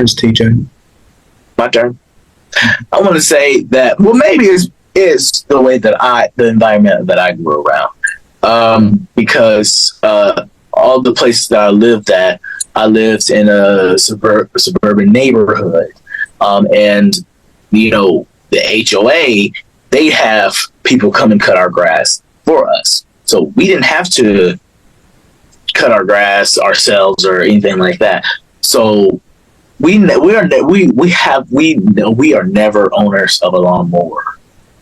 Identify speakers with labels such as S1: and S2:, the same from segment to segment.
S1: Prince TJ.
S2: My turn. I want to say that, well, maybe it's the way that the environment that I grew around. Because all the places that I lived at, I lived in a suburban neighborhood. And, the HOA, they have people come and cut our grass for us. So we didn't have to cut our grass ourselves or anything like that. So we are never owners of a lawnmower.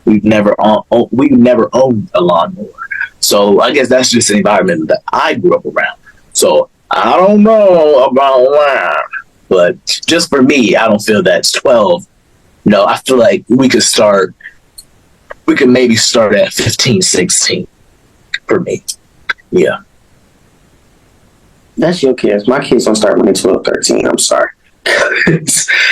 S2: We've never owned a lawnmower. So I guess that's just an environment that I grew up around. So I don't know about that, but just for me, I don't feel that's 12. No, I feel like we could maybe start at 15, 16 for me. Yeah.
S3: That's your kids. My kids don't start when they're 12, 13. I'm sorry.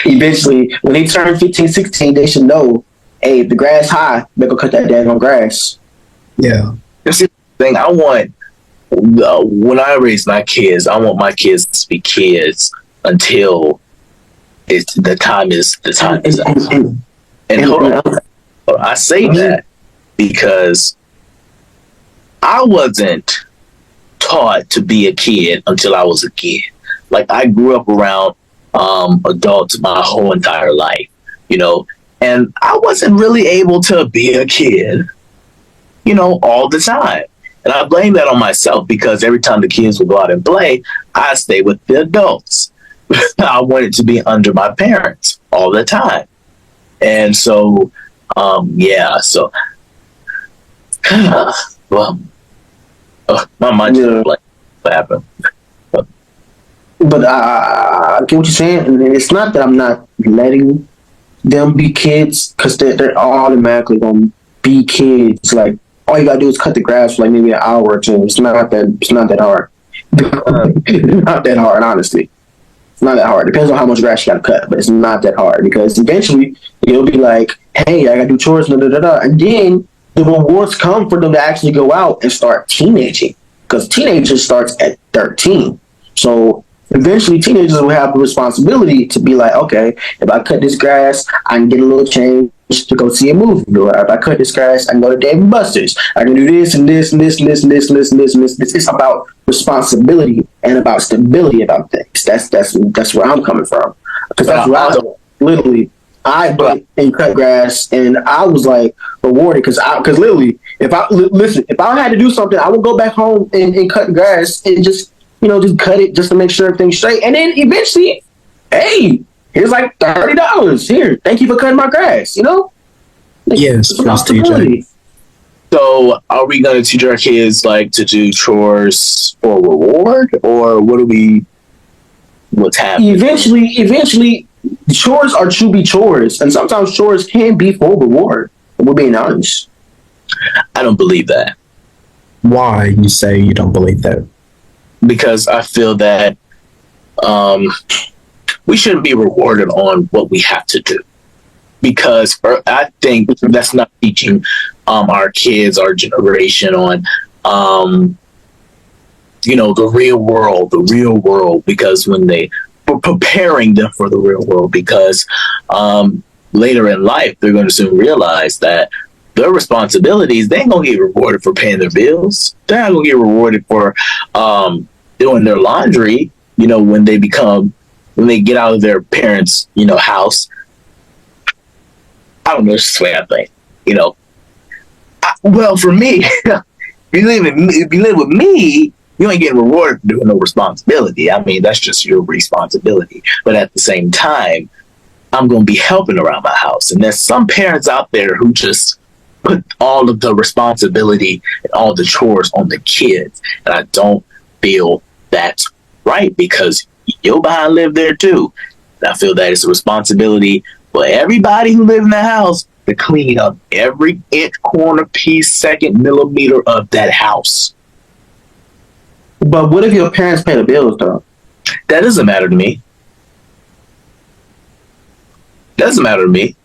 S3: Eventually, when they turn 15, 16, they should know, hey, if the grass high, they're going to cut that daggone grass.
S1: Yeah.
S2: That's the thing. I want, when I raise my kids, I want my kids to be kids until the time is up. And hold on. I say that because I wasn't taught to be a kid until I was a kid. Like, I grew up around adults my whole entire life, and I wasn't really able to be a kid, all the time. And I blame that on myself because every time the kids would go out and play, I stay with the adults. I wanted to be under my parents all the time. And so, so, well, my mind just like, what happened?
S3: But I get what you're saying, and it's not that I'm not letting them be kids, because they're automatically going to be kids. Like, all you got to do is cut the grass for like maybe an hour or two. It's not that hard. Not that hard, honestly. It's not that hard. Depends on how much grass you got to cut, but it's not that hard, because eventually you'll be like, hey, I got to do chores, and then the rewards come for them to actually go out and start teenaging, because teenagers starts at 13. So eventually teenagers will have the responsibility to be like, okay, if I cut this grass, I can get a little change to go see a movie. Or if I cut this grass, I can go to Dave & Buster's. I can do this and this and this and this and this and this and this and this. It's about responsibility and about stability about things. That's where I'm coming from. Because that's where I was literally, I went and cut grass, and I was like rewarded because literally, if I had to do something, I would go back home and cut grass and just cut it just to make sure everything's straight. And then eventually, hey, here's like $30. Here, thank you for cutting my grass.
S1: Yes, Prince TJ.
S2: So, are we going to teach our kids like to do chores for reward, or what's happening?
S3: Eventually, chores are to be chores, and sometimes chores can be for reward. We're being honest.
S2: I don't believe that.
S1: Why you say you don't believe that?
S2: Because I feel that we shouldn't be rewarded on what we have to do. Because I think that's not teaching our kids, our generation on, the real world, because when we're preparing them for the real world, because later in life, they're going to soon realize that their responsibilities, they ain't going to get rewarded for paying their bills. They're not going to get rewarded for doing their laundry, when they get out of their parents', house. I don't know, it's just the way I think, well, for me, if you live with me, you ain't getting rewarded for doing no responsibility. I mean, that's just your responsibility. But at the same time, I'm going to be helping around my house. And there's some parents out there who just put all of the responsibility and all the chores on the kids. And I don't feel that's right, because your behind live there too. And I feel that it's a responsibility for everybody who lives in the house to clean up every inch, corner, piece, second, millimeter of that house.
S3: But what if your parents pay the bills, though?
S2: That doesn't matter to me. Doesn't matter to me.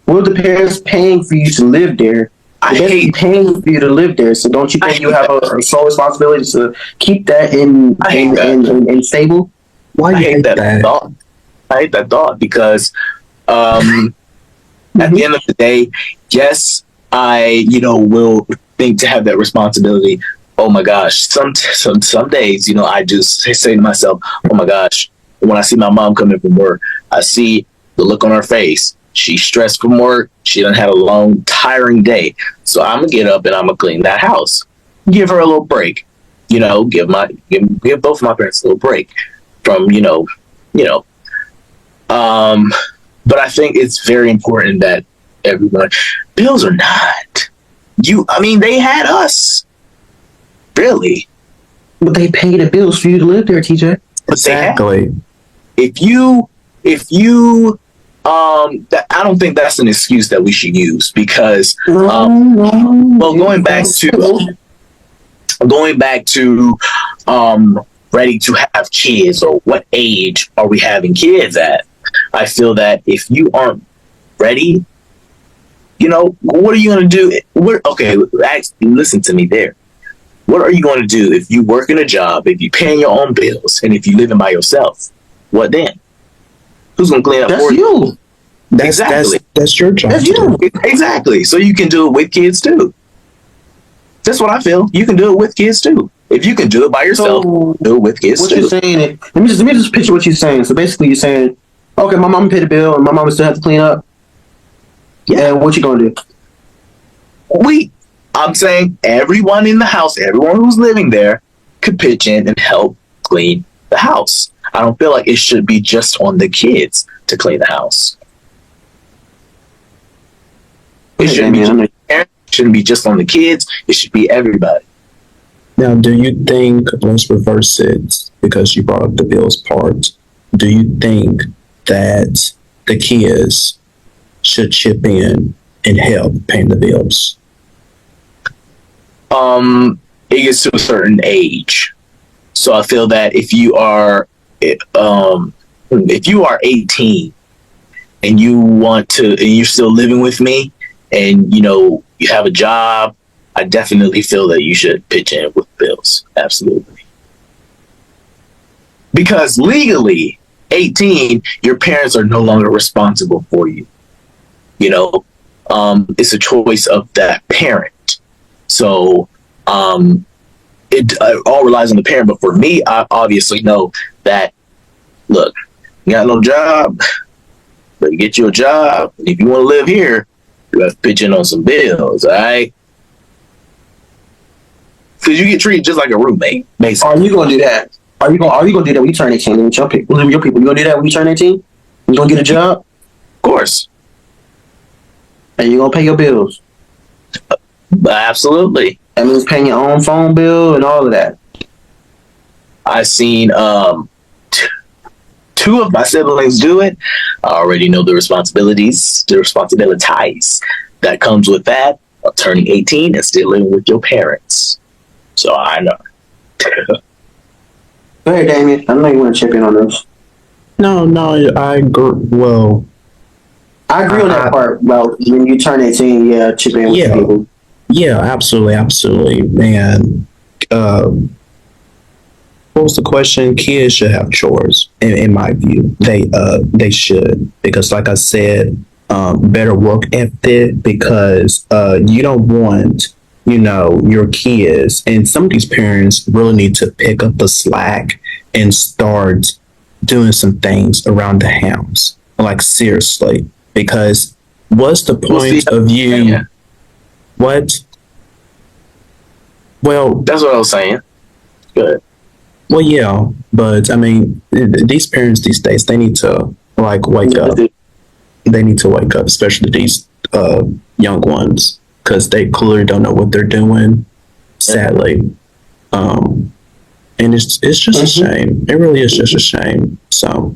S3: What if the parents paying for you to live there? I hate paying for you to live there. So don't you think you have a sole responsibility to keep that in stable?
S1: Why
S2: I
S1: you
S2: hate that
S1: that?
S2: thought. I hate that thought because at the end of the day, yes, I will think to have that responsibility. Oh my gosh, some days I just say to myself, oh my gosh, when I see my mom coming from work, I see the look on her face. She's stressed from work. She done had a long, tiring day. So I'm gonna get up and I'm gonna clean that house. Give her a little break. Give both of my parents a little break from you know. But I think it's very important that everyone. Bills are not. I mean, they had us. Really,
S3: But they pay the bills for you to live there, TJ.
S2: but they have.
S1: Exactly.
S2: If you I don't think that's an excuse that we should use because well, going back to ready to have kids, or what age are we having kids at? I feel that if you aren't ready, what are you going to do? Okay, listen to me there. What are you going to do if you work in a job, if you're paying your own bills, and if you're living by yourself? What then? Who's going to clean up
S3: That's
S2: for you?
S3: you.
S1: That's your job.
S3: That's you.
S2: Exactly. So you can do it with kids too. That's what I feel. You can do it with kids too. If you can do it by yourself, do it with kids
S3: What
S2: too.
S3: you're saying? Let me just picture what you're saying. So basically, you're saying, okay, my mom paid the bill, and my mom still have to clean up. Yeah. And what you gonna do?
S2: I'm saying everyone in the house, everyone who's living there, could pitch in and help clean the house. I don't feel like it should be just on the kids to clean the house. It shouldn't be just on the kids. It should be everybody.
S1: Now, do you think, let's reverse it, because you brought up the bills part, do you think that the kids should chip in and help paying the bills?
S2: It gets to a certain age. So I feel that if you are 18 and you're still living with me, and you have a job, I definitely feel that you should pitch in with bills. Absolutely. Because legally, 18, your parents are no longer responsible for you. It's a choice of that parent. So it all relies on the parent. But for me, I obviously know that, look, you got no job, but get you a job. And if you want to live here, you have to pitch in on some bills, all right? Because you get treated just like a roommate, basically.
S3: Are you gonna do that? Are you gonna do that when you turn 18? With your people, you gonna do that when you turn 18? You gonna get a job?
S2: Of course.
S3: And you gonna pay your bills?
S2: Absolutely.
S3: That means paying your own phone bill and all of that.
S2: I've seen two of my siblings do it. I already know the responsibilities that comes with that of turning 18 and still living with your parents. So I know.
S3: Go ahead, Damien. I know you want to chip in on this.
S1: No, I agree. Well,
S3: I agree on that part about when you turn 18, yeah, chip in with people.
S1: Yeah, absolutely. Man, what was the question? Kids should have chores, in my view. They should, because like I said, better work ethic, because you don't want your kids, and some of these parents really need to pick up the slack and start doing some things around the house, like seriously, because what's the point of you?
S2: Yeah.
S1: What? Well,
S2: that's what I was saying. Good.
S1: Well, yeah, but I mean, these parents these days, they need to wake up. They need to wake up, especially these young ones, because they clearly don't know what they're doing. Sadly, and it's just a shame. It really is just a shame. So.